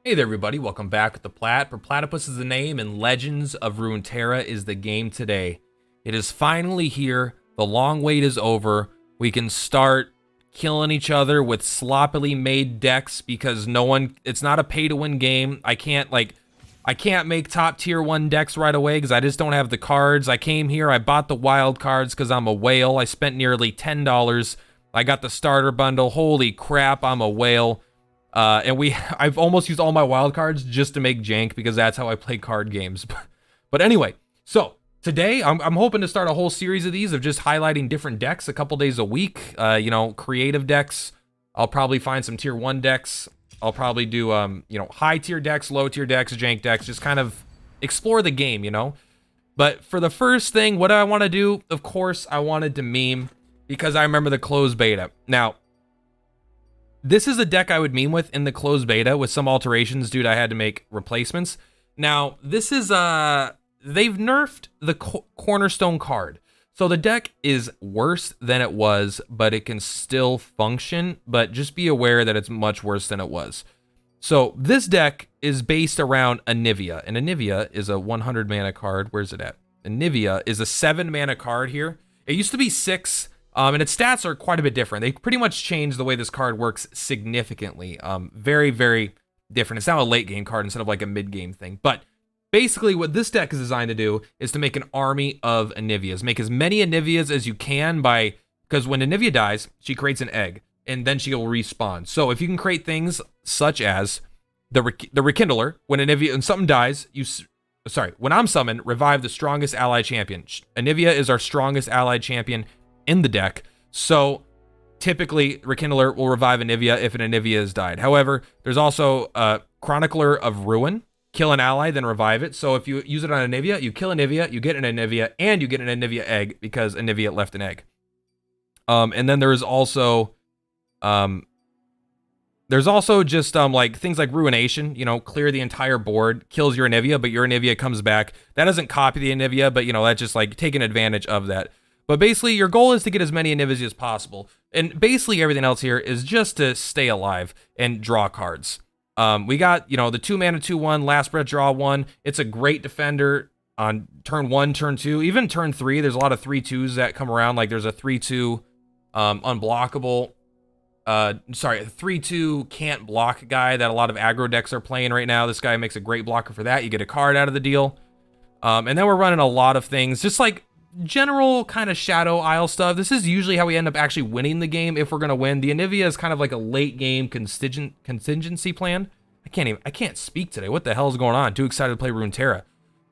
Hey there, everybody. Welcome back with the Plat. Purplatypus is the name, and Legends of Runeterra is the game today. It is finally here. The long wait is over. We can start killing each other with sloppily made decks because it's not a pay-to-win game. I can't make top tier 1 decks right away because I just don't have the cards. I came here, I bought the wild cards because I'm a whale. I spent nearly $10. I got the starter bundle. Holy crap, I'm a whale. I've almost used all my wild cards just to make jank because that's how I play card games. But anyway, so today I'm hoping to start a whole series of these of just highlighting different decks a couple days a week. Creative decks. I'll probably find some tier 1 decks. I'll probably do high tier decks, low tier decks, jank decks, just kind of explore the game, But for the first thing, what do I want to do? Of course, I wanted to meme because I remember the closed beta. Now, this is a deck I would meme with in the closed beta with some alterations due to I had to make replacements. Now, this is, they've nerfed the cornerstone card. So the deck is worse than it was, but it can still function, but just be aware that it's much worse than it was. So this deck is based around Anivia, and Anivia is a 100 mana card. Where's it at? Anivia is a 7 mana card here. It used to be 6. And its stats are quite a bit different. They pretty much changed the way this card works significantly. Very, very different. It's now a late game card instead of like a mid game thing. But basically what this deck is designed to do is to make an army of Anivias. Make as many Anivias as you can because when Anivia dies, she creates an egg and then she will respawn. So if you can create things such as the Rekindler, when something dies, when I'm summoned, revive the strongest allied champion. Anivia is our strongest allied champion in the deck, so typically Rekindler will revive Anivia if an Anivia has died. However, there's also Chronicler of Ruin, kill an ally, then revive it. So if you use it on Anivia, you kill Anivia, you get an Anivia, and you get an Anivia egg because Anivia left an egg. And then there's also just like things like Ruination, clear the entire board, kills your Anivia, but your Anivia comes back. That doesn't copy the Anivia, but that's just like taking advantage of that. But basically, your goal is to get as many Anivias as possible. And basically, everything else here is just to stay alive and draw cards. We got, the 2 mana, 2/1, last breath, draw 1. It's a great defender on turn 1, turn 2, even turn 3. There's a lot of 3/2s that come around. Like there's a 3/2 unblockable. A 3/2 can't block guy that a lot of aggro decks are playing right now. This guy makes a great blocker for that. You get a card out of the deal. And then we're running a lot of things, just like general kind of Shadow Isle stuff. This is usually how we end up actually winning the game if we're going to win. The Anivia is kind of like a late game contingency plan. I can't speak today. What the hell is going on? Too excited to play Runeterra.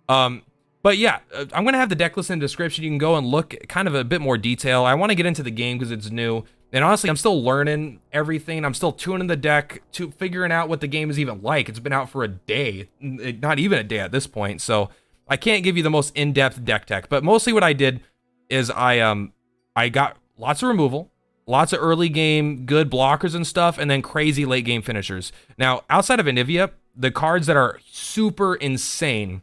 But yeah, I'm going to have the deck list in the description. You can go and look kind of a bit more detail. I want to get into the game because it's new. And honestly, I'm still learning everything. I'm still tuning the deck, figuring out what the game is even like. It's been out for a day, not even a day at this point. So I can't give you the most in-depth deck tech, but mostly what I did is I got lots of removal, lots of early game good blockers and stuff, and then crazy late game finishers. Now, outside of Anivia, the cards that are super insane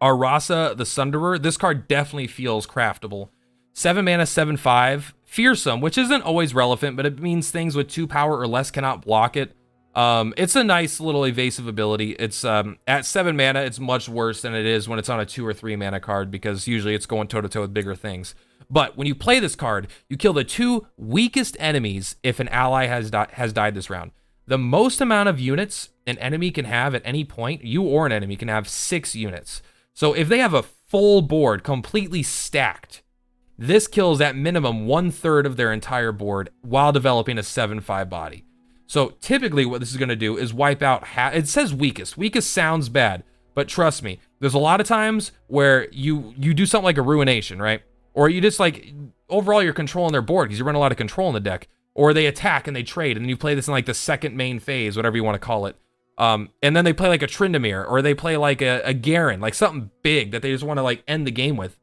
are Rasa the Sunderer. This card definitely feels craftable. 7 mana, 7/5, fearsome, which isn't always relevant, but it means things with 2 power or less cannot block it. It's a nice little evasive ability. It's at 7 mana, it's much worse than it is when it's on a 2 or 3 mana card because usually it's going toe-to-toe with bigger things. But when you play this card, you kill the 2 weakest enemies if an ally has died this round. The most amount of units an enemy can have at any point, you or an enemy can have 6 units. So if they have a full board completely stacked, this kills at minimum 1/3 of their entire board while developing a 7/5 body. So typically what this is going to do is wipe out it says weakest. Weakest sounds bad, but trust me, there's a lot of times where you do something like a Ruination, right? Or you just overall you're controlling their board because you run a lot of control in the deck. Or they attack and they trade and then you play this in like the second main phase, whatever you want to call it. And then they play like a Tryndamere or they play like a Garen, like something big that they just want to end the game with.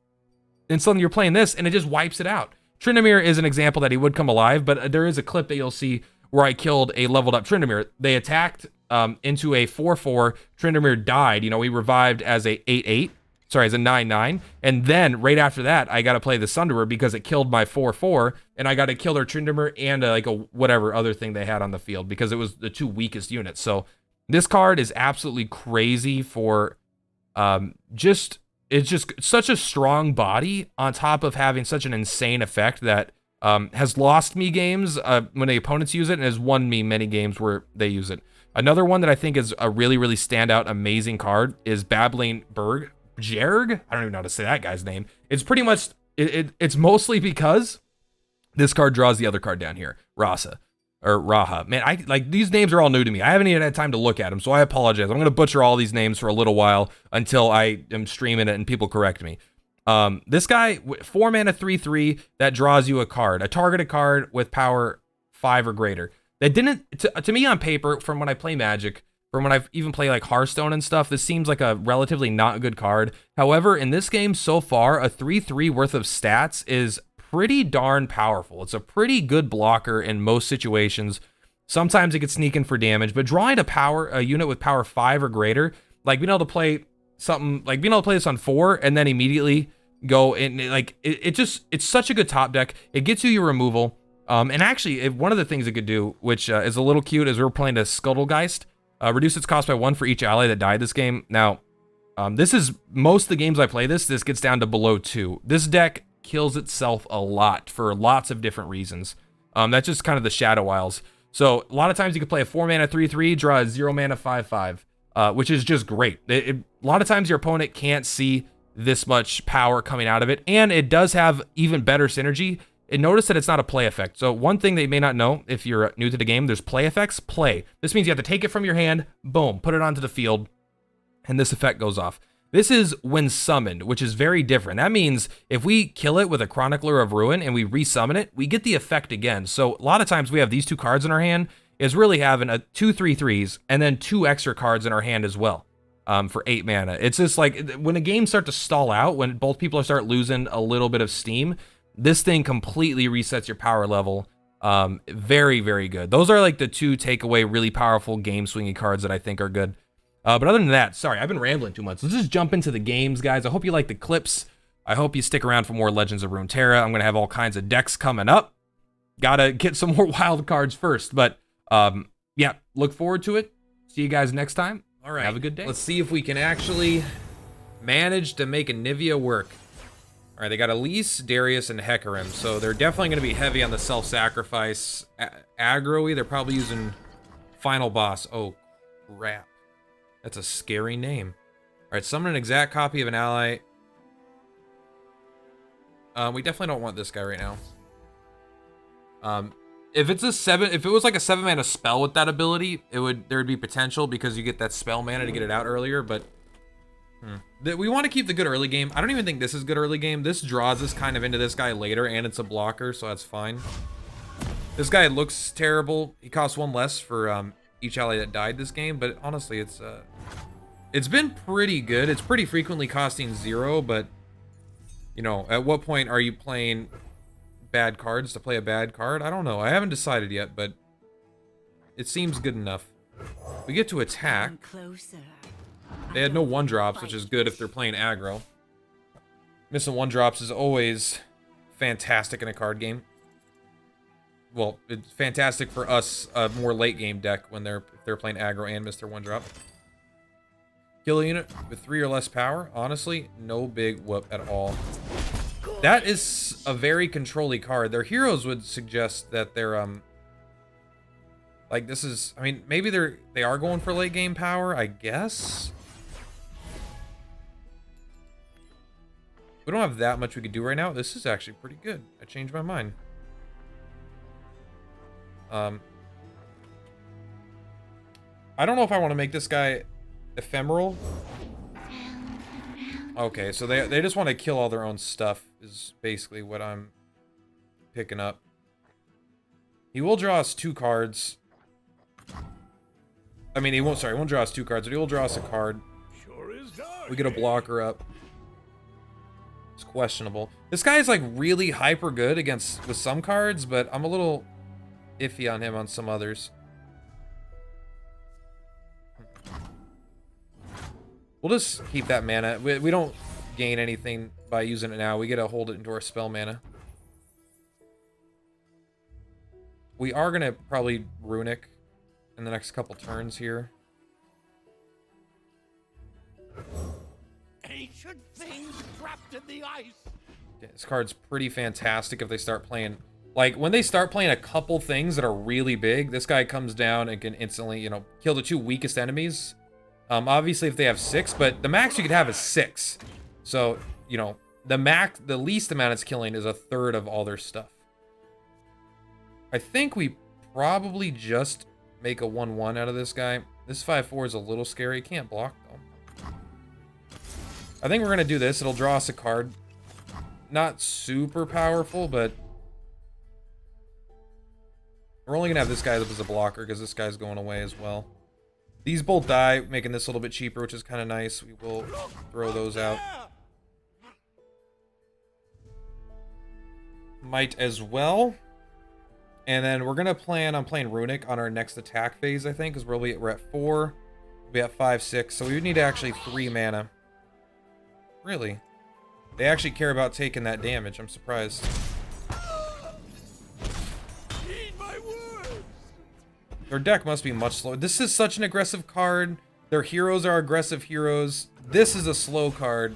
And suddenly you're playing this and it just wipes it out. Tryndamere is an example that he would come alive, but there is a clip that you'll see where I killed a leveled up Tryndamere. They attacked into a 4/4. Tryndamere died. He revived as a 8/8. Sorry, as a 9/9. And then right after that, I got to play the Sunderer because it killed my 4/4. And I got to kill their Tryndamere and like a whatever other thing they had on the field because it was the 2 weakest units. So This card is absolutely crazy for it's just such a strong body on top of having such an insane effect that has lost me games when the opponents use it and has won me many games where they use it. Another one that I think is a really, really standout, amazing card is Babbling Jerg? I don't even know how to say that guy's name. It's pretty much, it's mostly because this card draws the other card down here, Rasa. Or Raha. Man, these names are all new to me. I haven't even had time to look at them, so I apologize. I'm going to butcher all these names for a little while until I am streaming it and people correct me. This guy, 4 mana 3/3, that draws you a card, a targeted card with power 5 or greater. That didn't, to me on paper, from when I play Magic, from when I even play like Hearthstone and stuff, this seems like a relatively not good card. However, in this game so far, a 3/3 worth of stats is pretty darn powerful. It's a pretty good blocker in most situations. Sometimes it can sneak in for damage, but drawing a unit with power 5 or greater, like being able to play something, like being able to play this on 4 and then immediately go in, like it's such a good top deck. It gets you your removal. And actually, one of the things it could do, which is a little cute, is we're playing a Scuttlegeist. Reduce its cost by 1 for each ally that died this game. Now, this is most of the games I play this gets down to below 2. This deck kills itself a lot for lots of different reasons. That's just kind of the Shadow Isles. So a lot of times you can play a 4 mana 3/3, draw a 0 mana 5/5, which is just great. A lot of times your opponent can't see this much power coming out of it, and it does have even better synergy. And notice that it's not a play effect. So one thing that you may not know if you're new to the game, there's play effects. Play. This means you have to take it from your hand, boom, put it onto the field, and this effect goes off. This is when summoned, which is very different. That means if we kill it with a Chronicler of Ruin and we resummon it, we get the effect again. So a lot of times we have these 2 cards in our hand, is really having a 2 3/3s and then 2 extra cards in our hand as well, for 8 mana. It's just like when a game starts to stall out, when both people start losing a little bit of steam, this thing completely resets your power level. Very, very good. Those are like the 2 takeaway really powerful game swinging cards that I think are good. But other than that, sorry, I've been rambling too much. Let's just jump into the games, guys. I hope you like the clips. I hope you stick around for more Legends of Runeterra. I'm going to have all kinds of decks coming up. Gotta get some more wild cards first. But, yeah, look forward to it. See you guys next time. All right. Have a good day. Let's see if we can actually manage to make Anivia work. All right, they got Elise, Darius, and Hecarim. So they're definitely going to be heavy on the self-sacrifice aggro-y. They're probably using Final Boss. Oh, crap. That's a scary name. All right, summon an exact copy of an ally. We definitely don't want this guy right now. If it was like a 7 mana spell with that ability, there would be potential because you get that spell mana to get it out earlier. But we want to keep the good early game. I don't even think this is good early game. This draws us kind of into this guy later, and it's a blocker, so that's fine. This guy looks terrible. He costs 1 less for each ally that died this game, but honestly, it's been pretty good. It's pretty frequently costing 0, but you know, at what point are you playing bad cards to play a bad card? I don't know. I haven't decided yet, but it seems good enough. We get to attack. They had no 1-drops, which is good if they're playing aggro. Missing 1-drops is always fantastic in a card game. Well, it's fantastic for us, a more late game deck when if they're playing aggro and miss their 1-drop. Kill a unit with 3 or less power. Honestly, no big whoop at all. That is a very control-y card. Their heroes would suggest that they're like this is. I mean, maybe they are going for late game power. I guess. We don't have that much we could do right now. This is actually pretty good. I changed my mind. I don't know if I want to make this guy ephemeral. Okay, so they just want to kill all their own stuff is basically what I'm picking up. He will draw us 2 cards. I mean, he won't draw us 2 cards, but he will draw us a card. We get a blocker up. It's questionable. This guy is like really hyper good with some cards, but I'm a little iffy on him on some others. We'll just keep that mana. We don't gain anything by using it now. We get to hold it into our spell mana. We are going to probably Runic in the next couple turns here. ancient things trapped in the ice. This card's pretty fantastic if they start playing. Like, when they start playing a couple things that are really big, this guy comes down and can instantly, you know, kill the 2 weakest enemies. Obviously, if they have 6, but the max you could have is 6. So, you know, the least amount it's killing is 1/3 of all their stuff. I think we probably just make a 1/1 out of this guy. This 5/4 is a little scary. He can't block, though. I think we're going to do this. It'll draw us a card. Not super powerful, but we're only going to have this guy up as a blocker because this guy's going away as well. These both die, making this a little bit cheaper, which is kind of nice. We will throw those out. Might as well. And then we're going to plan on playing Runic on our next attack phase, I think, because we're at 4. We'll be at 5, 6. So we would need actually 3 mana. Really? They actually care about taking that damage. I'm surprised. Their deck must be much slower. This is such an aggressive card. Their heroes are aggressive heroes. This is a slow card.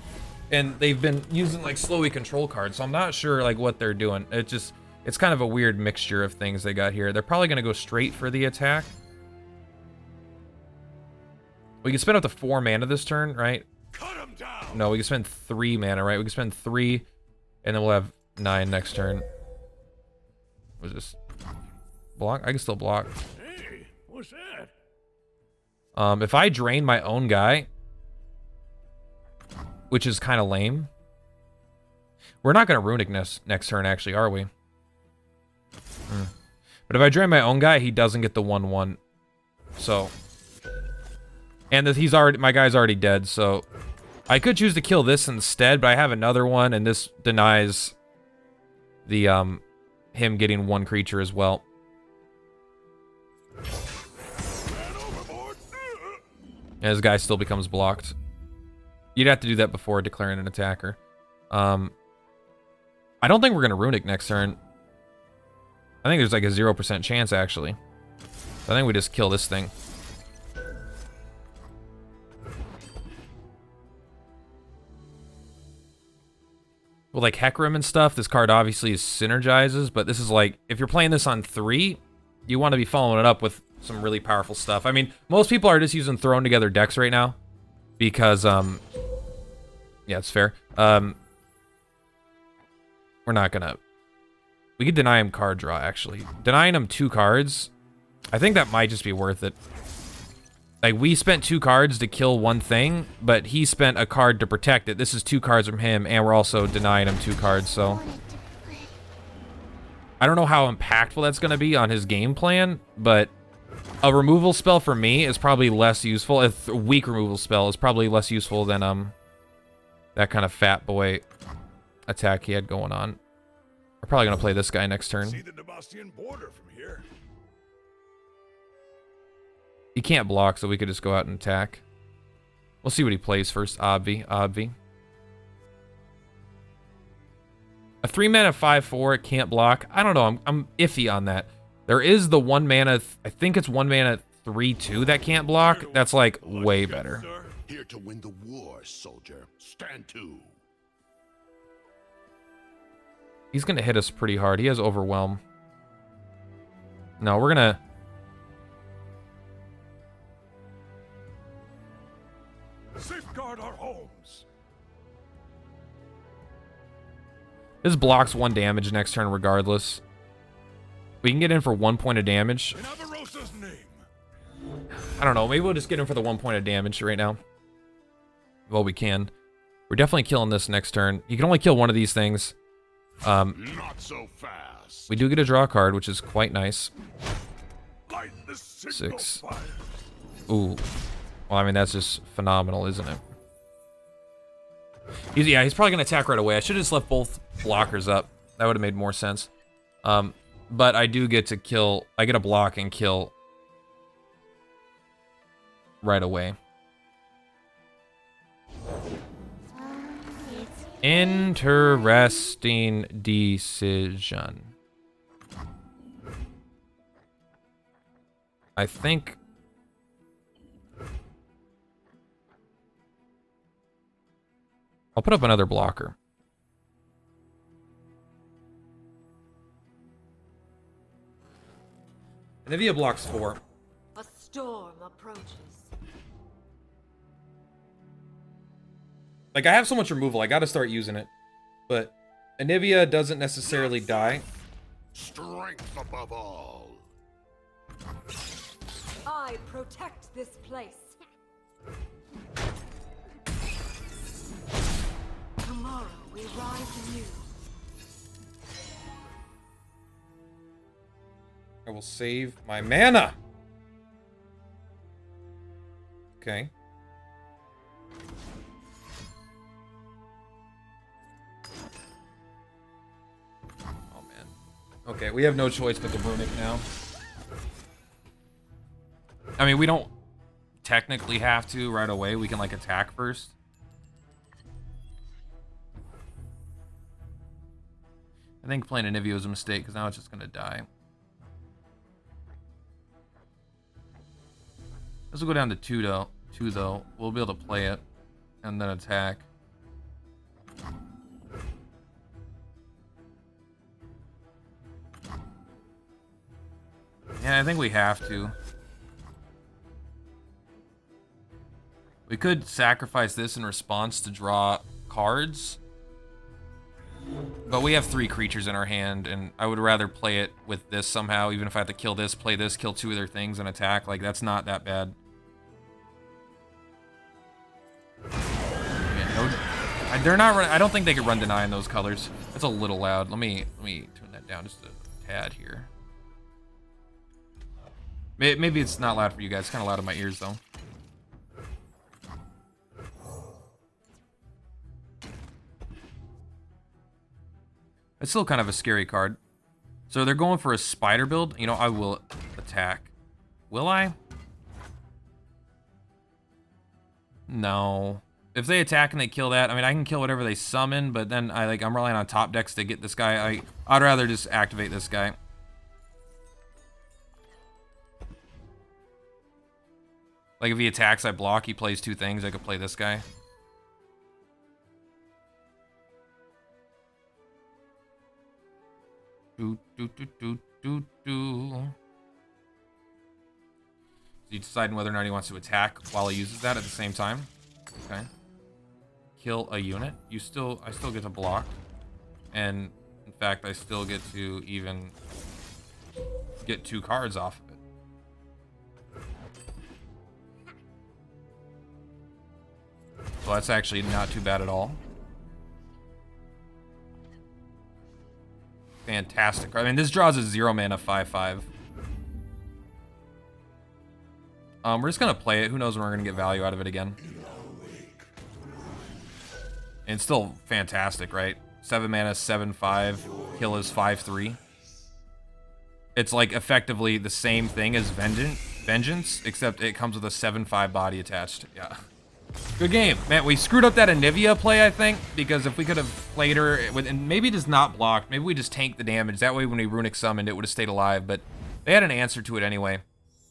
And they've been using like slowy control cards. So I'm not sure like what they're doing. It's kind of a weird mixture of things they got here. They're probably going to go straight for the attack. We can spend up to 4 mana this turn, right? Cut him down. No, we can spend 3 mana, right? We can spend 3, and then we'll have 9 next turn. Was this block? I can still block. Hey, what's that? If I drain my own guy, which is kind of lame. We're not going to Runic next turn, actually, are we? But if I drain my own guy, he doesn't get the 1/1. So, and that my guy's already dead, so I could choose to kill this instead, but I have another one, and this denies the him getting 1 creature as well. And his guy still becomes blocked. You'd have to do that before declaring an attacker. I don't think we're gonna Runic next turn. I think there's like a 0% chance, actually. I think we just kill this thing. With like Hecarim and stuff, this card obviously synergizes, but this is like, if you're playing this on 3, you want to be following it up with some really powerful stuff. I mean, most people are just using thrown together decks right now. Because, yeah, it's fair. We're not gonna... We could deny him card draw, actually. Denying him 2 cards, I think that might just be worth it. Like, we spent 2 cards to kill 1 thing, but he spent a card to protect it. This is 2 cards from him, and we're also denying him 2 cards, so... I don't know how impactful that's gonna be on his game plan, but... A removal spell for me is probably less useful. A weak removal spell is probably less useful than, that kind of fat boy attack he had going on. We're probably gonna play this guy next turn. See the Damascene border from here. He can't block, so we could just go out and attack. We'll see what he plays first. Obvi. A 3 mana 5/4, it can't block. I don't know. I'm iffy on that. There is the 1 mana. I think it's 1 mana 3/2 that can't block. That's like way better. Here to win the war, soldier. Stand to. He's gonna hit us pretty hard. He has Overwhelm. No, we're gonna... Safeguard our homes. This blocks 1 damage next turn regardless. We can get in for 1 point of damage. In Avarosa's name. I don't know. Maybe we'll just get in for the 1 point of damage right now. Well, we can. We're definitely killing this next turn. You can only kill 1 of these things. Not so fast. We do get a draw card, which is quite nice. Light the signal 6. fires. Ooh. Well, I mean, that's just phenomenal, isn't it? He's probably going to attack right away. I should have just left both blockers up. That would have made more sense. But I do get to kill... I get a block and kill right away. Interesting decision. I think... I'll put up another blocker. Anivia blocks 4. A storm approaches. Like, I have so much removal, I gotta start using it. But Anivia doesn't necessarily die. Strength above all. I protect this place. Tomorrow we rise anew. I will save my mana. Okay. Oh man. Okay, we have no choice but to runic now. I mean, we don't technically have to right away. We can like attack first. I think playing Anivia was a mistake because now it's just gonna die. This will go down to 2 though. We'll be able to play it and then attack. Yeah, I think we have to. We could sacrifice this in response to draw cards. But we have 3 creatures in our hand, and I would rather play it with this somehow, even if I have to kill this, play this, kill 2 of their things, and attack. Like, that's not that bad. Yeah, they're not. I don't think they could run deny in those colors. That's a little loud. Let me tune that down just a tad here. Maybe it's not loud for you guys. It's kind of loud in my ears though. It's still kind of a scary card. So they're going for a spider build. You know, I will attack. Will I? No. If they attack and they kill that, I mean, I can kill whatever they summon, but then I'm relying on top decks to get this guy. I'd rather just activate this guy. Like if he attacks, I block. He plays 2 things. I could play this guy. So he's deciding whether or not he wants to attack while he uses that at the same time. Okay. Kill a unit. I still get to block. And in fact, I still get to even get 2 cards off of it. So that's actually not too bad at all. Fantastic. I mean, this draws a 0 mana 5/5. We're just gonna play it. Who knows when we're gonna get value out of it again. And it's still fantastic, right? 7 mana, 7/5. Kill is 5/3. It's like effectively the same thing as Vengeance, except it comes with a 7/5 body attached. Yeah. Good game. Man, we screwed up that Anivia play, I think, because if we could have played her with, and maybe just not blocked, maybe we just tanked the damage. That way when we runic summoned, it would have stayed alive, but they had an answer to it anyway.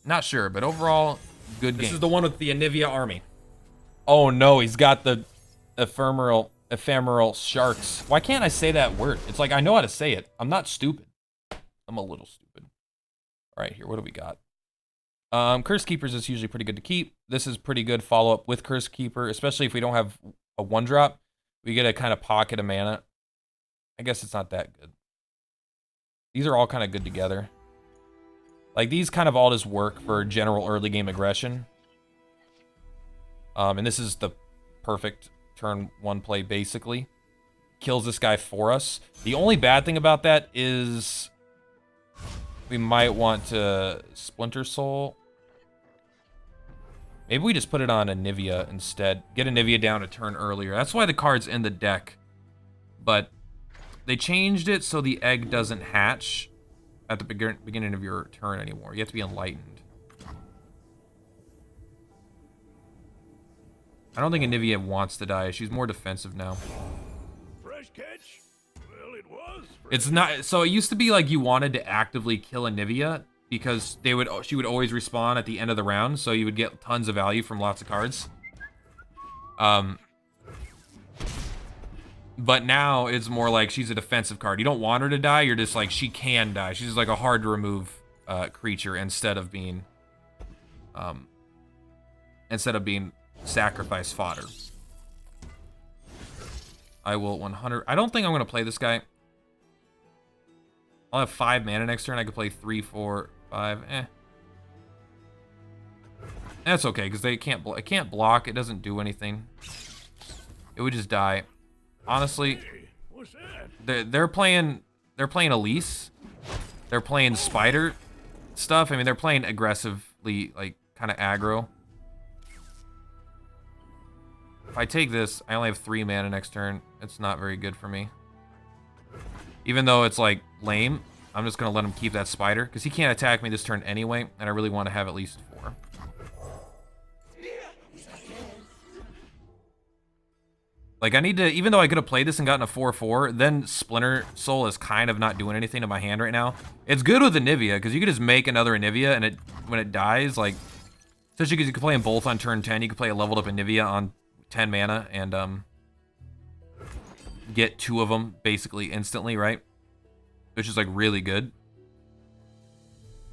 Not sure, but overall, good game. This is the one with the Anivia army. Oh no, he's got the ephemeral sharks. Why can't I say that word? It's like I know how to say it. I'm not stupid. I'm a little stupid. All right, here, what do we got? Curse Keepers is usually pretty good to keep. This is pretty good follow-up with Curse Keeper, especially if we don't have a 1-drop. We get a kind of pocket of mana. I guess it's not that good. These are all kind of good together. Like, these kind of all just work for general early game aggression. And this is the perfect turn 1 play, basically. Kills this guy for us. The only bad thing about that is we might want to Splinter Soul. Maybe we just put it on Anivia instead. Get Anivia down a turn earlier. That's why the card's in the deck. But they changed it so the egg doesn't hatch at the beginning of your turn anymore. You have to be enlightened. I don't think Anivia wants to die. She's more defensive now. Fresh catch? Well, it was. It's not. So it used to be like you wanted to actively kill Anivia because she would always respawn at the end of the round, so you would get tons of value from lots of cards. But now it's more like she's a defensive card. You don't want her to die. You're just like, she can die. She's just like a hard to remove creature instead of being sacrifice fodder. I will 100. I don't think I'm going to play this guy. I'll have 5 mana next turn. I could play 3, 4, 5. That's okay because they can't. It can't block. It doesn't do anything. It would just die. Honestly, they're playing Elise. They're playing spider stuff. I mean, they're playing aggressively, like kind of aggro. If I take this, I only have 3 mana next turn. It's not very good for me. Even though it's like lame, I'm just gonna let him keep that spider because he can't attack me this turn anyway, and I really want to have at least 4. Like I need to, even though I could have played this and gotten a 4/4, then Splinter Soul is kind of not doing anything to my hand right now. It's good with Anivia because you could just make another Anivia, and when it dies, like especially because you can play them both on turn 10, you can play a leveled up Anivia on 10 mana and get 2 of them basically instantly, right? Which is like really good.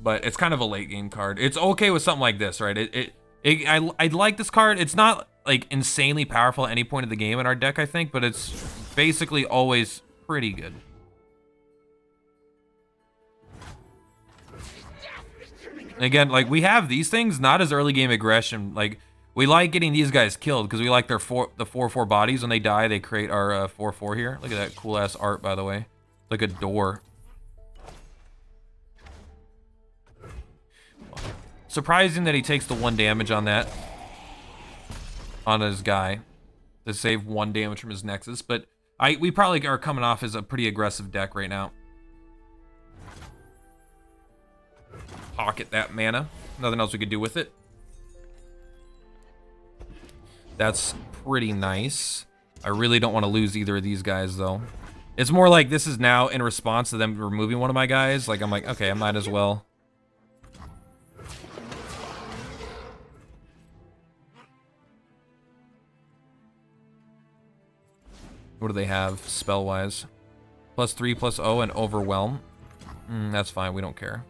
But it's kind of a late game card. It's okay with something like this, right? I like this card. It's not like insanely powerful at any point of the game in our deck, I think, but it's basically always pretty good. And again, like we have these things not as early game aggression. Like we like getting these guys killed because we like their the 4/4 bodies. When they die, they create our 4/4 here. Look at that cool ass art, by the way. It's like a door. Surprising that he takes the 1 damage on that. On his guy. To save 1 damage from his Nexus. But we probably are coming off as a pretty aggressive deck right now. Pocket that mana. Nothing else we could do with it. That's pretty nice. I really don't want to lose either of these guys, though. It's more like this is now in response to them removing one of my guys. Like, I'm like, okay, I might as well. What do they have, spell-wise? +3, +0, and Overwhelm. That's fine, we don't care.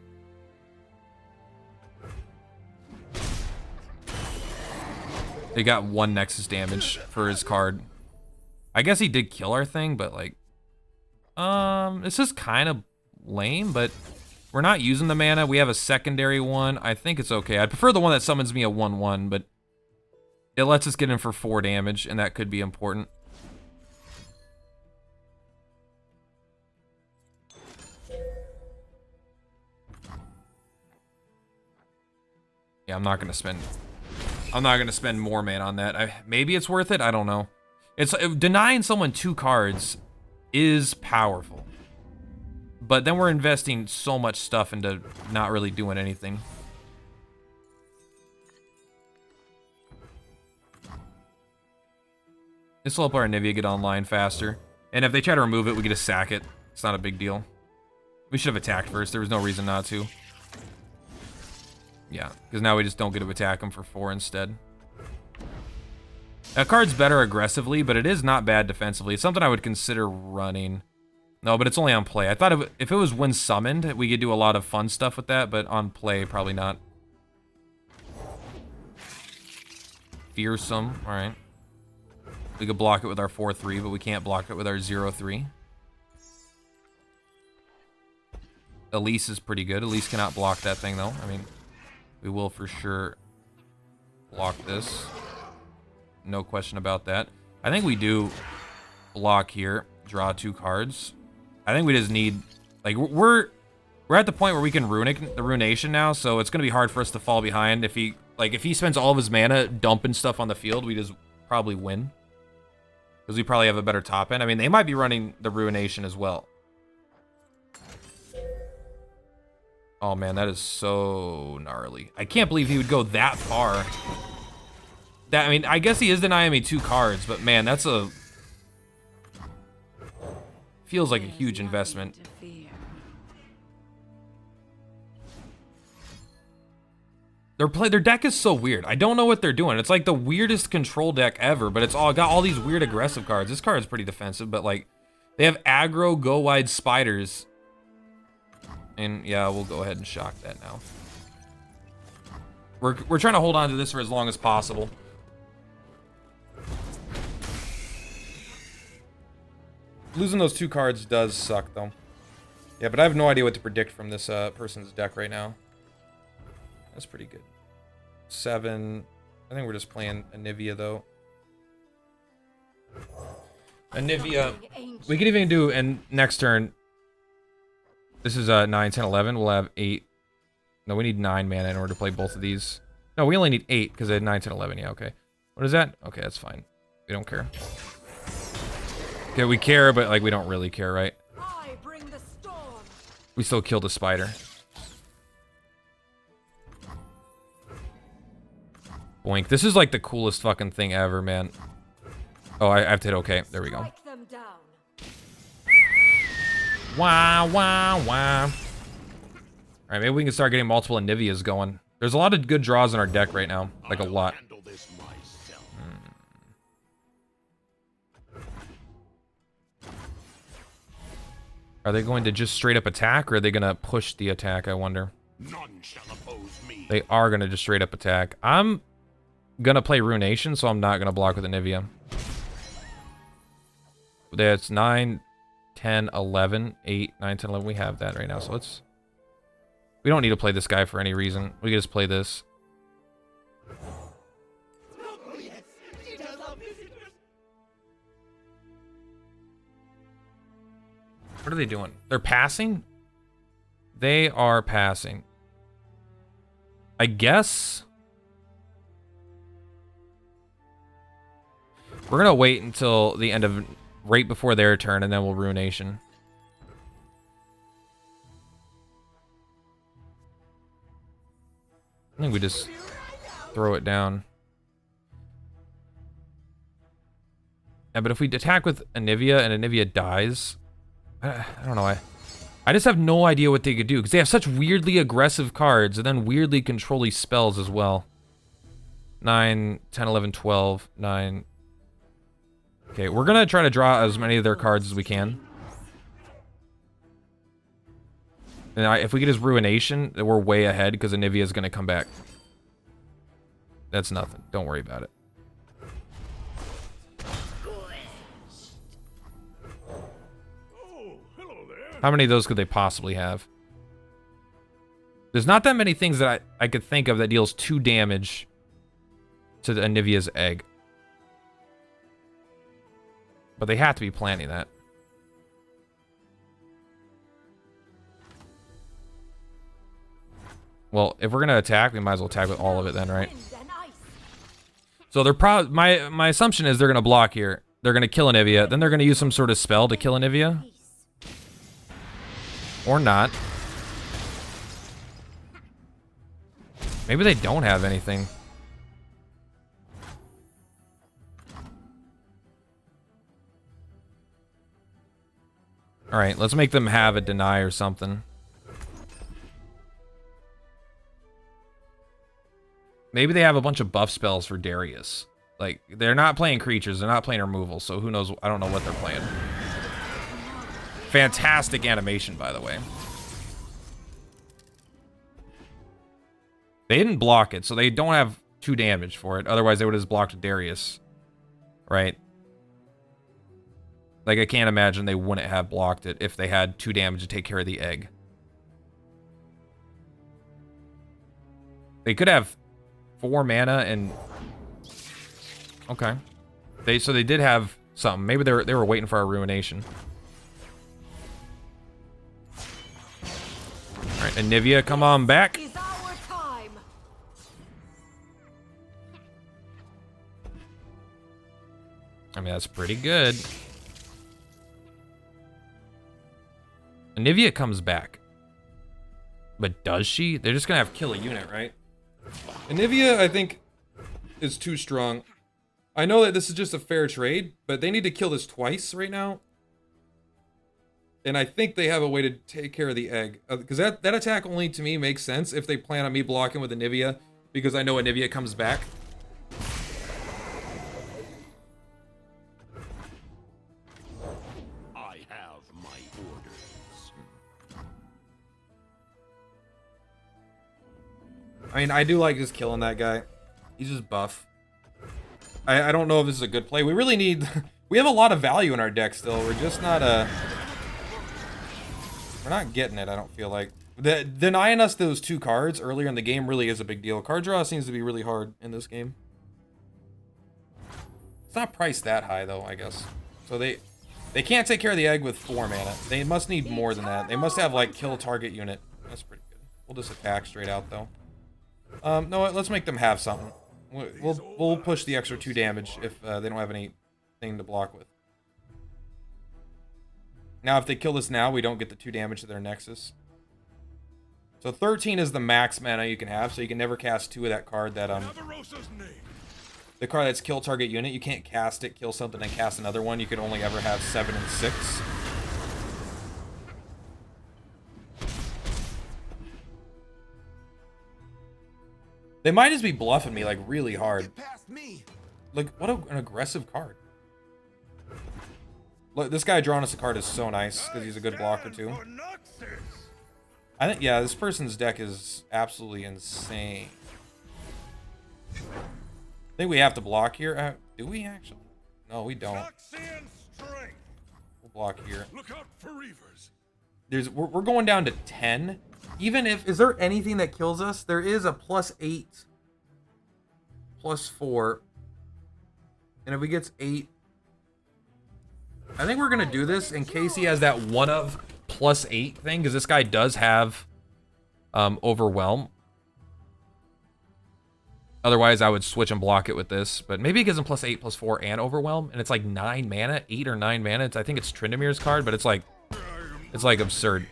They got 1 Nexus damage for his card. I guess he did kill our thing, but like... this is kind of lame, but... We're not using the mana. We have a secondary one. I think it's okay. I'd prefer the one that summons me a 1/1, but... It lets us get in for 4 damage, and that could be important. Yeah, I'm not gonna spend more mana on that. Maybe it's worth it. I don't know. It's denying someone 2 cards is powerful, but then we're investing so much stuff into not really doing anything. This will help our Anivia get online faster, and if they try to remove it, we get to sack it. It's not a big deal. We should have attacked first. There was no reason not to. Yeah, because now we just don't get to attack him for 4 instead. That card's better aggressively, but it is not bad defensively. It's something I would consider running. No, but it's only on play. I thought if it was when summoned, we could do a lot of fun stuff with that, but on play, probably not. Fearsome, all right. We could block it with our 4/3, but we can't block it with our 0/3. Elise is pretty good. Elise cannot block that thing, though. I mean... We will for sure block this. No question about that. I think we do block here. Draw 2 cards. I think we just need... Like, we're at the point where we can runic the Ruination now, so it's going to be hard for us to fall behind. If he spends all of his mana dumping stuff on the field, we just probably win. Because we probably have a better top end. I mean, they might be running the Ruination as well. Oh man, that is so gnarly. I can't believe he would go that far. I mean, I guess he is denying me 2 cards, but man, that's a... Feels like a huge investment. Their deck is so weird. I don't know what they're doing. It's like the weirdest control deck ever, but it's all got all these weird aggressive cards. This card is pretty defensive, but like they have aggro go wide spiders. And yeah, we'll go ahead and shock that now. We're trying to hold on to this for as long as possible. Losing those 2 cards does suck though. Yeah, but I have no idea what to predict from this person's deck right now. That's pretty good. 7. I think we're just playing Anivia though. Anivia. We could even do, and next turn. This is 9, 10, 11. We'll have 8. No, we need 9 mana in order to play both of these. No, we only need 8 because they had 9, 10, 11. Yeah, okay. What is that? Okay, that's fine. We don't care. Okay, we care, but like we don't really care, right? I bring the storm. We still killed a spider. Boink. This is like the coolest fucking thing ever, man. Oh, I have to hit okay. There we go. Strike them down. Wah, wah, wah. Alright, maybe we can start getting multiple Anivias going. There's a lot of good draws in our deck right now. Like a lot. Handle this myself. Are they going to just straight up attack, or are they going to push the attack, I wonder? None shall oppose me. They are going to just straight up attack. I'm going to play Ruination, so I'm not going to block with Anivia. That's 9, 10, 11, 8, 9, 10, 11. We have that right now, so let's... We don't need to play this guy for any reason. We can just play this. What are they doing? They're passing? They are passing. I guess... We're gonna wait until the end of... Right before their turn, and then we'll Ruination. I think we just throw it down. Yeah, but if we attack with Anivia and Anivia dies, I don't know. I just have no idea what they could do because they have such weirdly aggressive cards and then weirdly control-y spells as well. 9, 10, 11, 12, 9. Okay, we're gonna try to draw as many of their cards as we can. And if we get his Ruination, we're way ahead because Anivia is going to come back. That's nothing. Don't worry about it. Oh, hello there. How many of those could they possibly have? There's not that many things that I could think of that deals 2 damage to the Anivia's egg. But they have to be planning that. Well, if we're gonna attack, we might as well attack with all of it then, right? So they're my assumption is they're gonna block here. They're gonna kill Anivia, then they're gonna use some sort of spell to kill Anivia. Or not. Maybe they don't have anything. Alright, let's make them have a deny or something. Maybe they have a bunch of buff spells for Darius. Like, they're not playing creatures, they're not playing removal, so who knows, I don't know what they're playing. Fantastic animation, by the way. They didn't block it, so they don't have 2 damage for it. Otherwise, they would have just blocked Darius. Right? Like, I can't imagine they wouldn't have blocked it if they had 2 damage to take care of the egg. They could have 4 mana and... Okay. So they did have something. Maybe they were waiting for our Ruination. Alright, Anivia, come on back. Is our time. I mean, that's pretty good. Anivia comes back. But does she? They're just gonna have to kill a unit, right? Anivia, I think, is too strong. I know that this is just a fair trade, but they need to kill this twice right now. And I think they have a way to take care of the egg. Because that attack only, to me, makes sense if they plan on me blocking with Anivia because I know Anivia comes back. I have my orders. I mean, I do like just killing that guy. He's just buff. I don't know if this is a good play. We really need... we have a lot of value in our deck still. We're just not... we're not getting it, I don't feel like. Denying us those 2 cards earlier in the game really is a big deal. Card draw seems to be really hard in this game. It's not priced that high, though, I guess. So they can't take care of the egg with 4 mana. They must need more than that. They must have, like, kill target unit. That's pretty good. We'll just attack straight out, though. No, let's make them have something. We'll push the extra 2 damage if they don't have anything to block with. Now, if they kill this now, we don't get the 2 damage to their Nexus. So 13 is the max mana you can have, so you can never cast 2 of that card that, the card that's kill target unit. You can't cast it, kill something, and cast another one. You can only ever have 7 and 6. They might just be bluffing me, like, really hard. Like, what an aggressive card. Look, this guy drawing us a card is so nice, because he's a good blocker, too. I think, yeah, this person's deck is absolutely insane. I think we have to block here. Do we, actually? No, we don't. We'll block here. Look out for reavers. We're going down to 10. Even if... Is there anything that kills us? There is a +8. +4. And if we get 8... I think we're going to do this in case he has that one of +8 thing. Because this guy does have Overwhelm. Otherwise, I would switch and block it with this. But maybe it gives him +8, +4, and Overwhelm. And it's like 9 mana. 8 or 9 mana. I think it's Trindamir's card. But it's like absurd.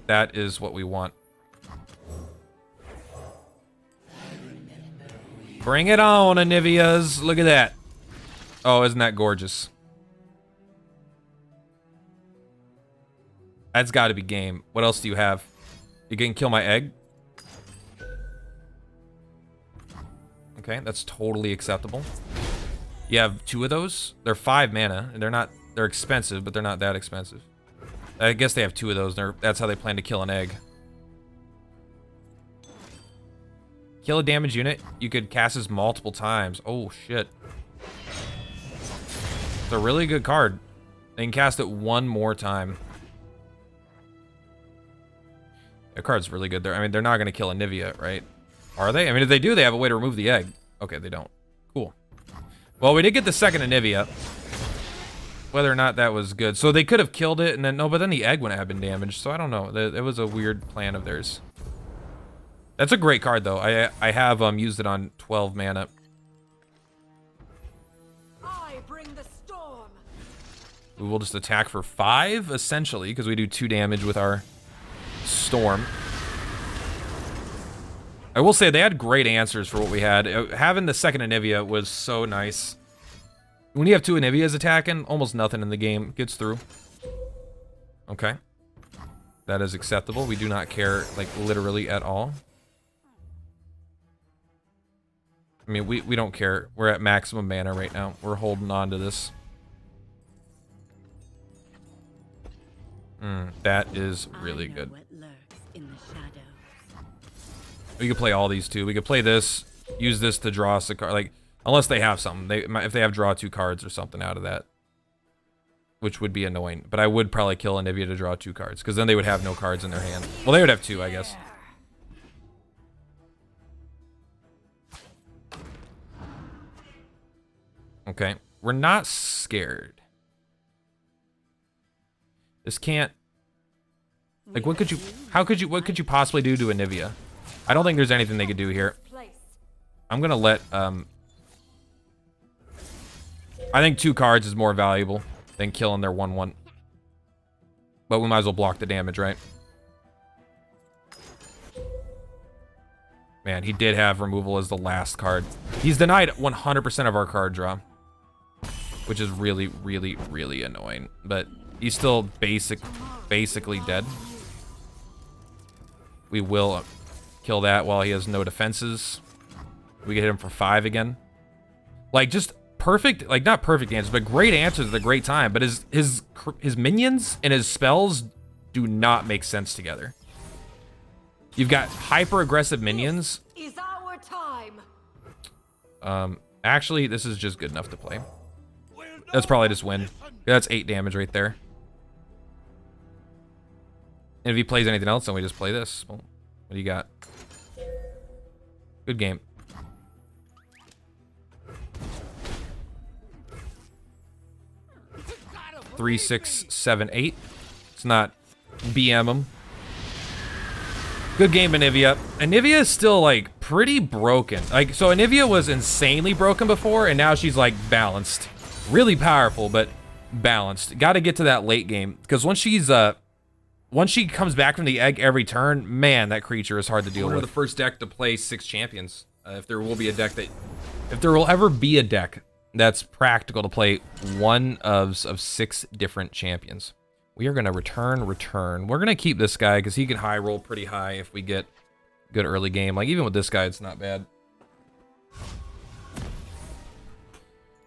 That is what we want. Bring it on, Anivias. Look at that. Oh, isn't that gorgeous? That's got to be game. What else do you have? You can kill my egg. Okay, that's totally acceptable. You have 2 of those. They're 5 mana, and they're expensive, but they're not that expensive. I guess they have 2 of those. That's how they plan to kill an egg. Kill a damage unit. You could cast this multiple times. Oh, shit. It's a really good card. They can cast it 1 more time. Their card's really good there. I mean, they're not going to kill Anivia, right? Are they? I mean, if they do, they have a way to remove the egg. Okay, they don't. Cool. Well, we did get the second Anivia. Whether or not that was good. So they could have killed it, and then... No, but then the egg wouldn't have been damaged. So I don't know. It was a weird plan of theirs. That's a great card, though. I have used it on 12 mana. I bring the storm. We will just attack for 5, essentially, because we do 2 damage with our storm. I will say they had great answers for what we had. Having the second Anivia was so nice. When you have 2 Anivias attacking, almost nothing in the game gets through. Okay. That is acceptable. We do not care, like, literally at all. I mean, we don't care. We're at maximum mana right now. We're holding on to this. That is really good. We could play all these too. We could play this, use this to draw us a card. Like, unless they have something. If they have draw 2 cards or something out of that. Which would be annoying. But I would probably kill Anivia to draw 2 cards. Because then they would have no cards in their hand. Well, they would have 2, I guess. Okay. We're not scared. This can't... Like, what could you possibly do to Anivia? I don't think there's anything they could do here. I'm gonna let, I think 2 cards is more valuable than killing their 1/1. But we might as well block the damage, right? Man, he did have removal as the last card. He's denied 100% of our card draw. Which is really, really, really annoying. But he's still basically dead. We will Kill that while he has no defenses. We can hit him for 5 again. Like, just perfect, like, not perfect answers, but great answers at a great time. But his minions and his spells do not make sense together. You've got hyper-aggressive minions. Is our time. Actually, this is just good enough to play. That's probably just win. That's 8 damage right there. And if he plays anything else, then we just play this. Well, what do you got? Good game. Three, 6, 7, 8. It's not BM him. Good game, Anivia. Anivia is still, like, pretty broken. Like, so Anivia was insanely broken before, and now she's, like, balanced. Really powerful, but balanced. Got to get to that late game, because once she comes back from the egg every turn, man, that creature is hard to deal with. The first deck to play 6 champions. If there will be a deck if there will ever be a deck that's practical to play one of 6 different champions. We are gonna return. We're gonna keep this guy because he can high roll pretty high if we get good early game. Like, even with this guy, it's not bad.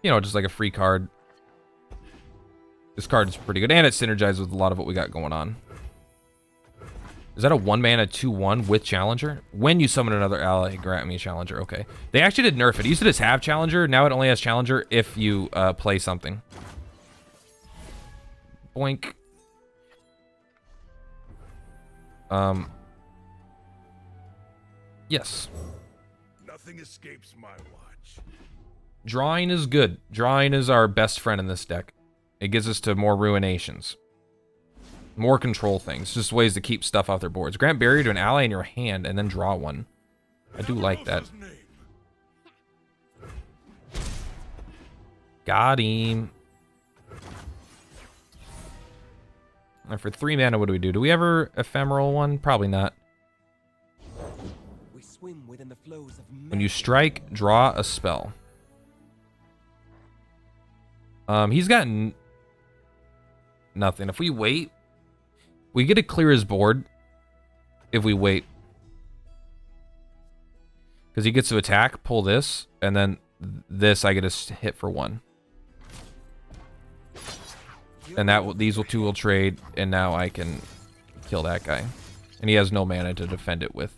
You know, just like a free card. This card is pretty good, and it synergizes with a lot of what we got going on. Is that a 1-mana 2/1 with Challenger? When you summon another ally, grant me a Challenger. Okay. They actually did nerf it. It used to just have Challenger. Now it only has Challenger if you play something. Boink. Yes. Nothing escapes my watch. Drawing is good. Drawing is our best friend in this deck. It gives us to more ruinations. More control things. Just ways to keep stuff off their boards. Grant barrier to an ally in your hand and then draw one. I do like that. Got him. And for 3 mana, what do we do? Do we ever ephemeral one? Probably not. We swim within the flows of When you strike, draw a spell. He's got nothing. If we wait, we get to clear his board if we wait. Because he gets to attack, pull this, and then this I get to hit for 1. And these two will trade, and now I can kill that guy. And he has no mana to defend it with.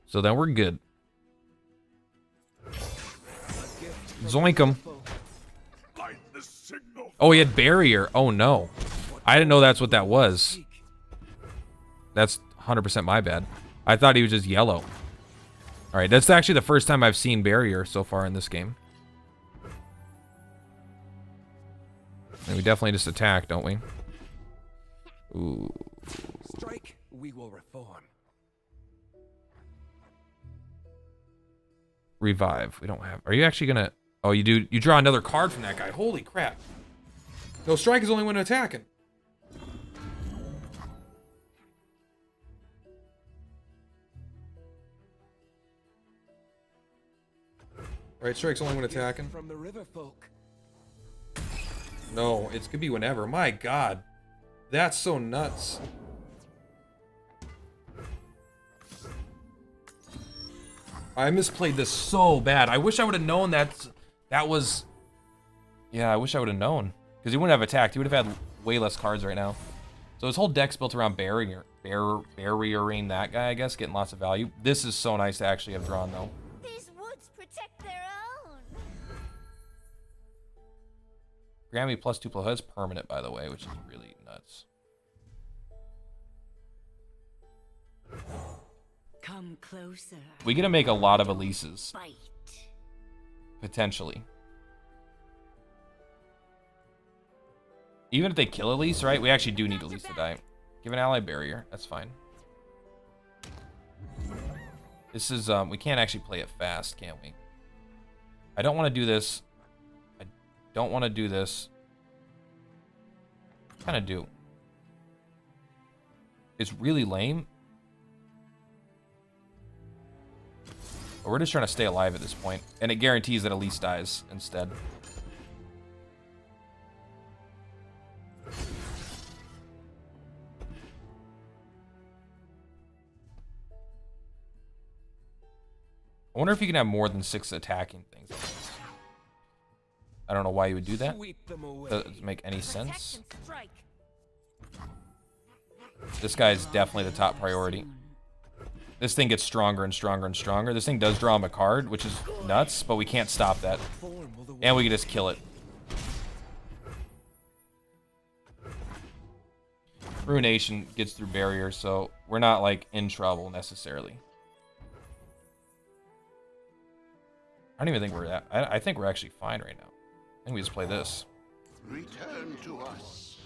So then we're good. Zoink him. Oh, he had barrier. Oh no. I didn't know that's what that was. That's 100% my bad. I thought he was just yellow. Alright, that's actually the first time I've seen barrier so far in this game. And we definitely just attack, don't we? Ooh. strike, we will reform. Revive. We don't have... Are you actually gonna... Oh, you do... You draw another card from that guy. Holy crap. No, strike is only when attacking. Right, strike's only when attacking. From the river folk. No, it could be whenever. My god. That's so nuts. I misplayed this so bad. I wish I would have known that was... Yeah, I wish I would have known. Because he wouldn't have attacked. He would have had way less cards right now. So his whole deck's built around barriering that guy, I guess, getting lots of value. This is so nice to actually have drawn, though. These woods protect their own. Grammy +2/+. That's permanent, by the way, which is really nuts. Come closer. We get to make a lot of Elises. Bite. Potentially. Even if they kill Elise, right? We actually do need Elise to die. Give an ally barrier. That's fine. This is, we can't actually play it fast, can we? I don't want to do this. I don't want to do this. Kind of do. It's really lame. But we're just trying to stay alive at this point. And it guarantees that Elise dies instead. I wonder if you can have more than 6 attacking things. I don't know why you would do that. Sweep them away. Doesn't make any Protect sense. and strike. This guy's definitely the top priority. This thing gets stronger and stronger and stronger. This thing does draw him a card, which is nuts, but we can't stop that. Form will the And we can just kill it. Ruination gets through barrier, so we're not like in trouble necessarily. I don't even think we're at. I think we're actually fine right now. I think we just play this. Return to us.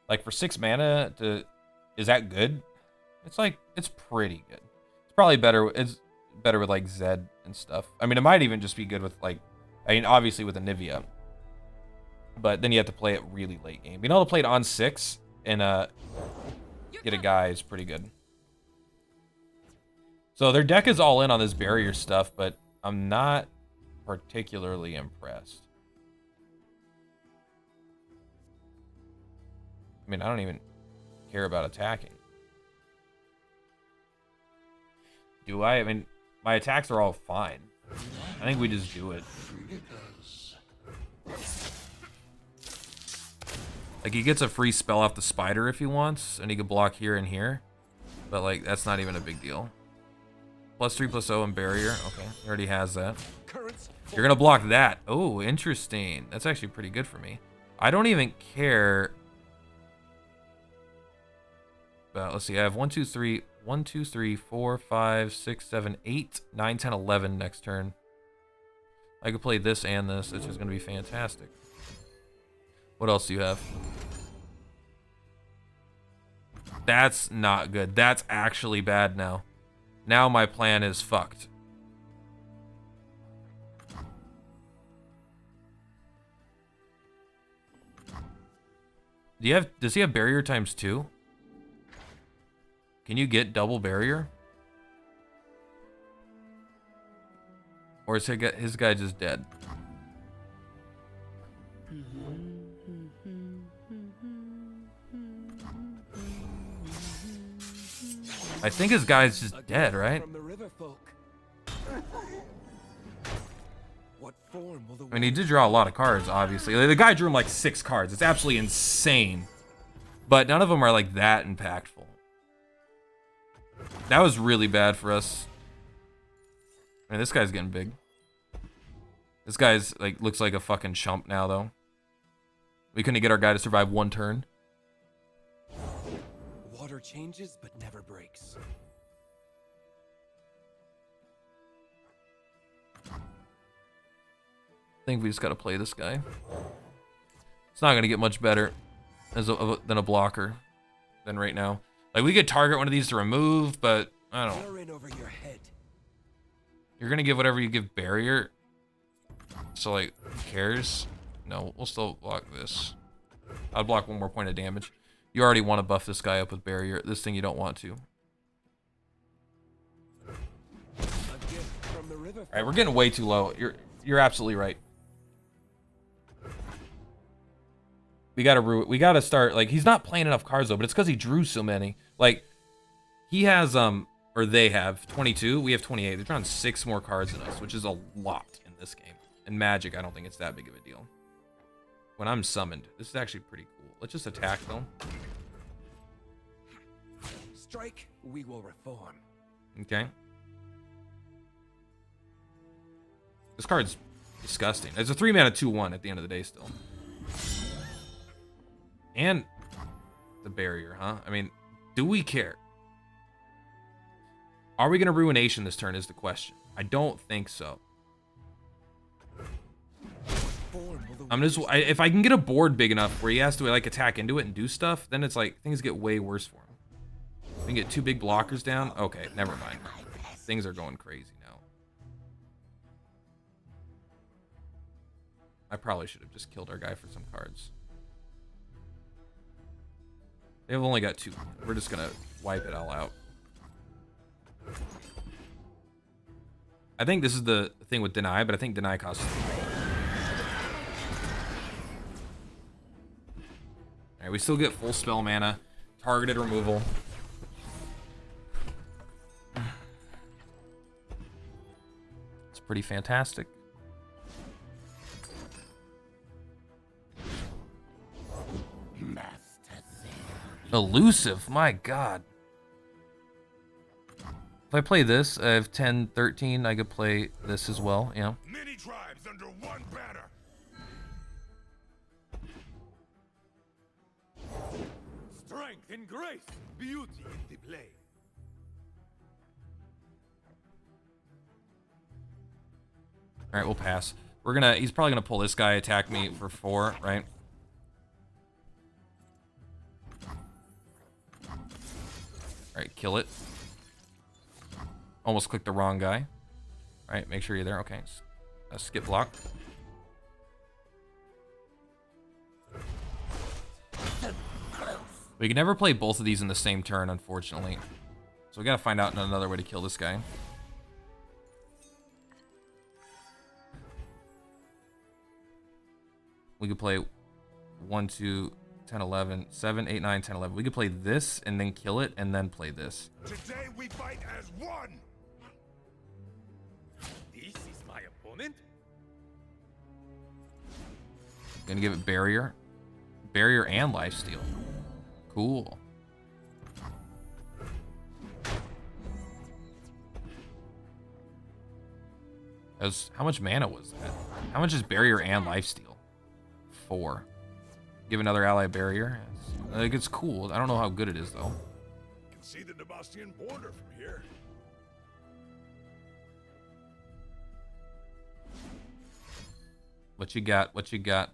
Like for 6 mana to, is that good? It's like, it's pretty good. It's probably better. It's better with like Zed and stuff. I mean, it might even just be good with like, I mean, obviously with Anivia. But then you have to play it really late game. Being able to play it on 6 and get a guy is pretty good. So their deck is all in on this barrier stuff, but I'm not particularly impressed. I mean, I don't even care about attacking. Do I? I mean, my attacks are all fine. I think we just do it. Like, he gets a free spell off the spider if he wants, and he can block here and here. But, like, that's not even a big deal. +3/+0 and barrier. Okay, he already has that. currents. You're gonna block that. Oh, interesting. That's actually pretty good for me. I don't even care. But let's see. I have 1, 2, 3, 1, 2, 3, 4, 5, 6, 7, 8, 9, 10, 11 next turn. I could play this and this. It's just gonna be fantastic. What else do you have? That's not good. That's actually bad now. Now my plan is fucked. Does he have barrier ×2? Can you get double barrier? Or is his guy just dead? I think his guy's just dead, right? From the river folk. What form will the I mean, he did draw a lot of cards, obviously. Like, the guy drew him like 6 cards. It's absolutely insane. But none of them are like that impactful. That was really bad for us. I mean, this guy's getting big. This guy's like looks like a fucking chump now, though. We couldn't get our guy to survive 1 turn. water changes but never breaks? I think we just gotta play this guy. It's not gonna get much better than a blocker than right now. Like, we could target one of these to remove, but I don't know. They're in over your head. You're gonna give whatever you give barrier. So, like, who cares? No, we'll still block this. I'd block 1 more point of damage. You already want to buff this guy up with barrier. This thing you don't want to. A gift from the river. All right, we're getting way too low. You're absolutely right. We gotta start, like, he's not playing enough cards though, but it's because he drew so many. Like, he has or they have 22. We have 28. They're drawing 6 more cards than us, which is a lot in this game. In Magic, I don't think it's that big of a deal. When I'm summoned, this is actually pretty cool. Let's just attack though. Strike, we will reform. Okay. This card's disgusting. It's a 3-mana 2/1 at the end of the day still. And the barrier, huh? I mean, do we care? Are we going to Ruination this turn is the question. I don't think so. If I can get a board big enough where he has to, like, attack into it and do stuff, then it's like things get way worse for him. We can get 2 big blockers down. Okay, never mind. Things are going crazy now. I probably should have just killed our guy for some cards. They've only got 2. We're just gonna wipe it all out. I think this is the thing with Deny, but I think Deny costs 3. Alright, we still get full spell mana, targeted removal. pretty fantastic. Elusive, my god. If I play this, I have 10, 13, I could play this as well, you know. Many tribes under one banner. Strength and grace, beauty in the blade. Alright, we'll pass. He's probably gonna pull this guy, attack me for 4, right? Alright, kill it. Almost clicked the wrong guy. Alright, make sure you're there. Okay. Skip block. We can never play both of these in the same turn, unfortunately. So we gotta find out another way to kill this guy. We could play 1, 2, 10, 11, 7, 8, 9, 10, 11. We could play this and then kill it and then play this. Today we fight as one. This is my opponent? Gonna give it barrier. Barrier and lifesteal. Cool. How much mana was that? How much is barrier and lifesteal? 4. Give another ally barrier. I think it's cool. I don't know how good it is though. You can see the Demacian border from here. What you got? What you got?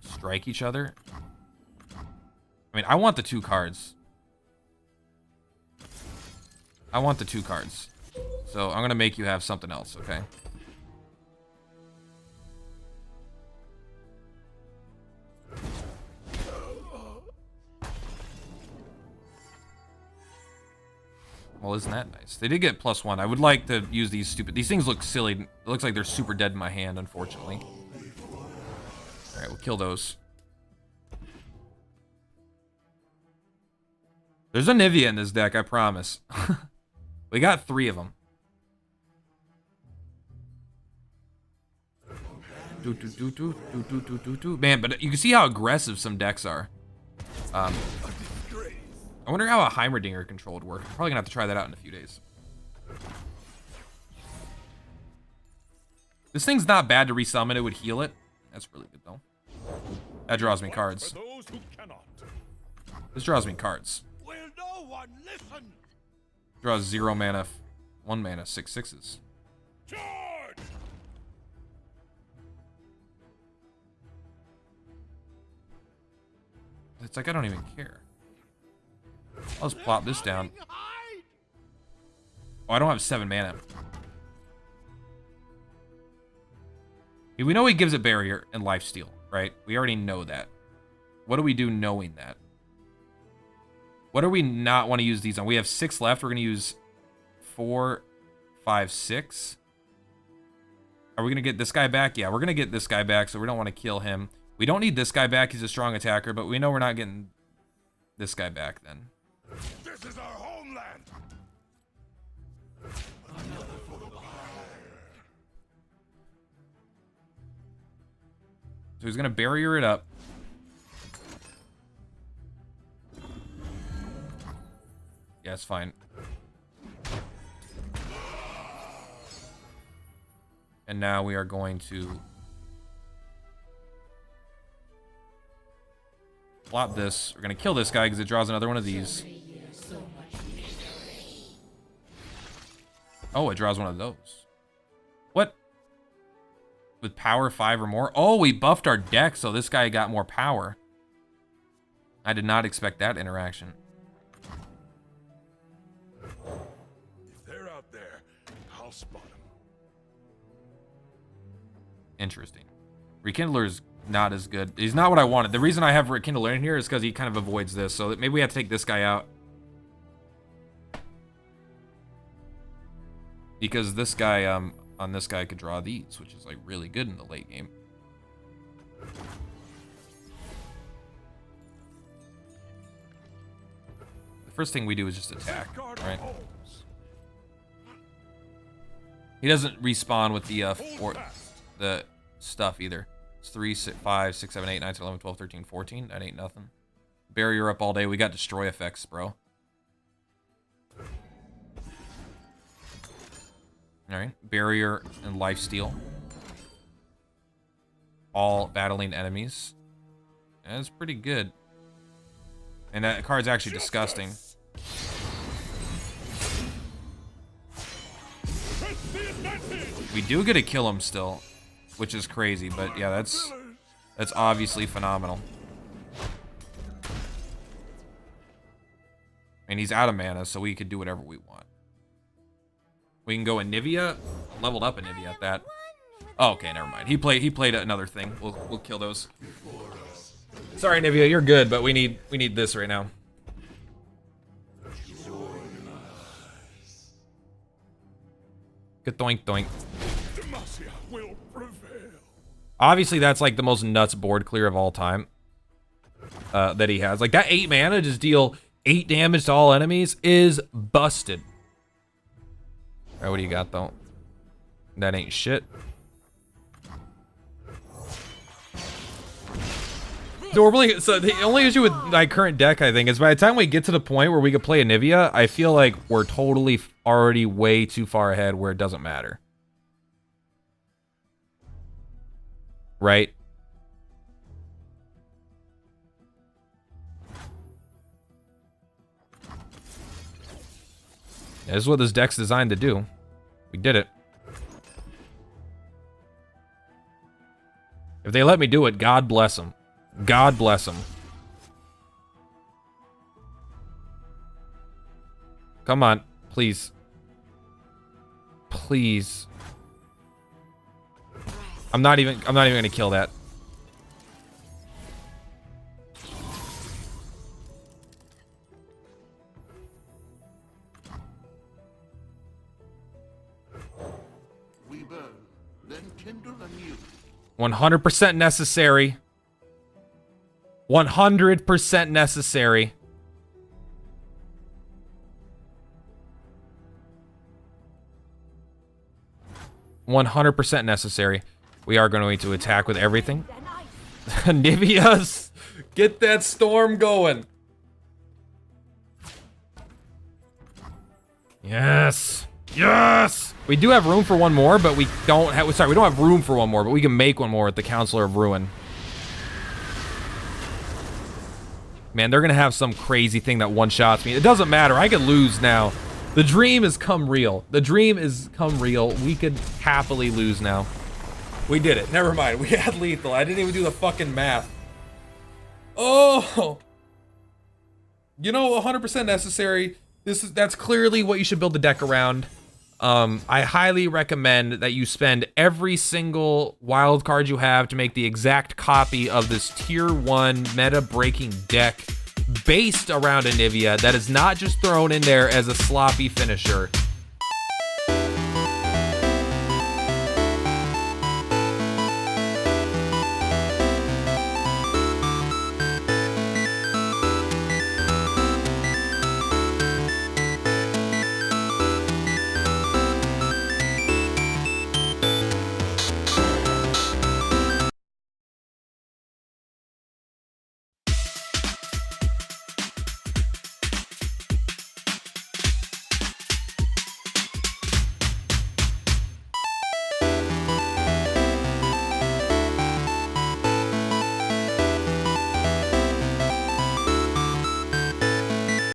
Strike each other? I mean, I want the 2 cards. I want the 2 cards. So I'm gonna make you have something else, okay? Well, isn't that nice? They did get +1. I would like to use these stupid... These things look silly. It looks like they're super dead in my hand, unfortunately. Alright, we'll kill those. There's Anivia in this deck, I promise. We got 3 of them. Man, but you can see how aggressive some decks are. I wonder how a Heimerdinger control would work. I'm probably gonna have to try that out in a few days. This thing's not bad to resummon. It would heal it. That's really good though. That draws me cards. For those who cannot. This draws me cards. Will no one listen? Draws 0 mana, 1 mana, 6 6s. Charge! It's like I don't even care. I'll just plop this down. Oh, I don't have 7 mana. We know he gives it barrier and lifesteal, right? We already know that. What do we do knowing that? What do we not want to use these on? We have 6 left. We're going to use 4, 5, 6. Are we going to get this guy back? Yeah, we're going to get this guy back, so we don't want to kill him. We don't need this guy back. He's a strong attacker, but we know we're not getting this guy back then. This is our homeland. So he's going to barrier it up. Yeah, it's fine. And now we are going to flop this. We're going to kill this guy because it draws another one of these. Oh, it draws one of those. What? With power 5 or more? Oh, we buffed our deck, so this guy got more power. I did not expect that interaction. If they're out there, I'll spot them. Interesting. Rekindler's not as good. He's not what I wanted. The reason I have Rekindler in here is because he kind of avoids this, so maybe we have to take this guy out. Because this guy, on this guy could draw these, which is like really good in the late game. The first thing we do is just attack, right? He doesn't respawn with the stuff either. It's 3, 6, 5, 6, 7, 8, 9, 10, 11, 12, 13, 14. That ain't nothing. Barrier up all day. We got destroy effects, bro. Alright. Barrier and lifesteal. All battling enemies. That's pretty good. And that card's actually disgusting. We do get to kill him still, which is crazy, but yeah, that's obviously phenomenal. And he's out of mana, so we could do whatever we want. We can go Anivia, leveled up Anivia at that. Oh, okay, never mind. He played another thing. We'll kill those. Sorry, Anivia, you're good, but we need this right now. Good doink doink. Obviously, that's like the most nuts board clear of all time that he has. Like that 8 mana just deal 8 damage to all enemies is busted. All right, what do you got though? That ain't shit. So the only issue with my current deck, I think, is by the time we get to the point where we could play Anivia, I feel like we're totally already way too far ahead where it doesn't matter. Right? This is what this deck's designed to do. We did it. If they let me do it, God bless them. God bless them. Come on, please. Please. I'm not even gonna kill that. We burn, then kindle anew. 100% necessary. 100% necessary. We are going to attack with everything. Anivia's, get that storm going. Yes. Yes. We do have room for one more, but we don't have. Sorry, we don't have room for one more, but we can make one more with the Counselor of Ruin. Man, they're gonna have some crazy thing that one-shots me. It doesn't matter. I could lose now. The dream has come real. The dream is come real. We could happily lose now. We did it. Never mind. We had lethal. I didn't even do the fucking math. Oh. You know, 100% necessary. That's clearly what you should build the deck around. I highly recommend that you spend every single wild card you have to make the exact copy of this tier 1 meta breaking deck based around Anivia that is not just thrown in there as a sloppy finisher.